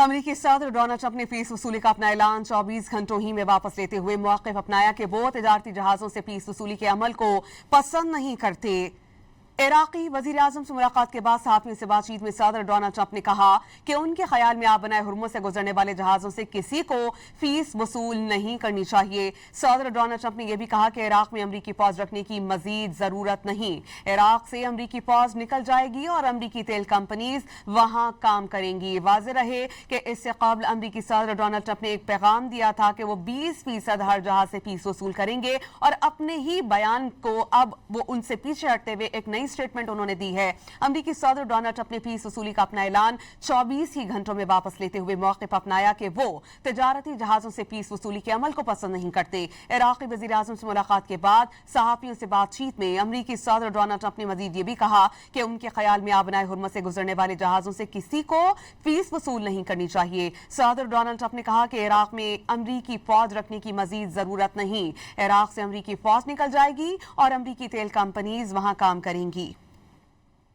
अमरीकी सदर Donald Trump ने फीस वसूली का अपना ऐलान 24 घंटों ही में वापस लेते हुए मौक़िफ़ अपनाया कि वो तिजारती जहाज़ों से फीस वसूली के अमल को पसंद नहीं करते। इराक़ी वज़ीर आज़म से मुलाकात के बाद सहाफ़ियों से बातचीत में सदर डोनाल्ड ट्रंप ने कहा कि उनके ख्याल में आबनाए हुर्मुज़ से गुजरने वाले जहाज़ों से किसी को फीस वसूल नहीं करनी चाहिए। सदर डोनाल्ड ट्रंप ने यह भी कहा कि इराक़ में अमरीकी फ़ौज रखने की मज़ीद ज़रूरत नहीं। इराक़ से अमरीकी फ़ौज निकल जाएगी और अमरीकी तेल कंपनीज वहाँ काम करेंगी। वाज़ेह रहे कि इससे कबल अमरीकी सदर डोनाल्ड ट्रंप ने एक पैगाम दिया था कि वो 20% हर जहाज़ से फीस वसूल करेंगे और अपने ही बयान को अब वो उनसे पीछे हटते हुए एक नई स्टेटमेंट उन्होंने दी है। अमरीकी सदर डोनाल्ड ट्रंप ने फीस वसूली का अपना ऐलान 24 ही घंटों में वापस लेते हुए मौक़िफ़ अपनाया कि वो तिजारती जहाज़ों से फीस वसूली के अमल को पसंद नहीं करते। इराक़ी वज़ीर आज़म से मुलाकात के बाद सहाफ़ियों से बातचीत में अमरीकी सदर डोनाल्ड ट्रंप ने मज़ीद ये भी कहा कि उनके ख्याल में आबनाए हुर्मुज़ से गुजरने वाले जहाज़ों से किसी को फीस वसूल नहीं करनी चाहिए। सदर डोनाल्ड ट्रंप ने कहा कि इराक़ में अमरीकी फ़ौज रखने की मज़ीद ज़रूरत नहीं। इराक़ से अमरीकी फ़ौज निकल जाएगी और अमरीकी तेल कंपनीज वहाँ काम करेंगी।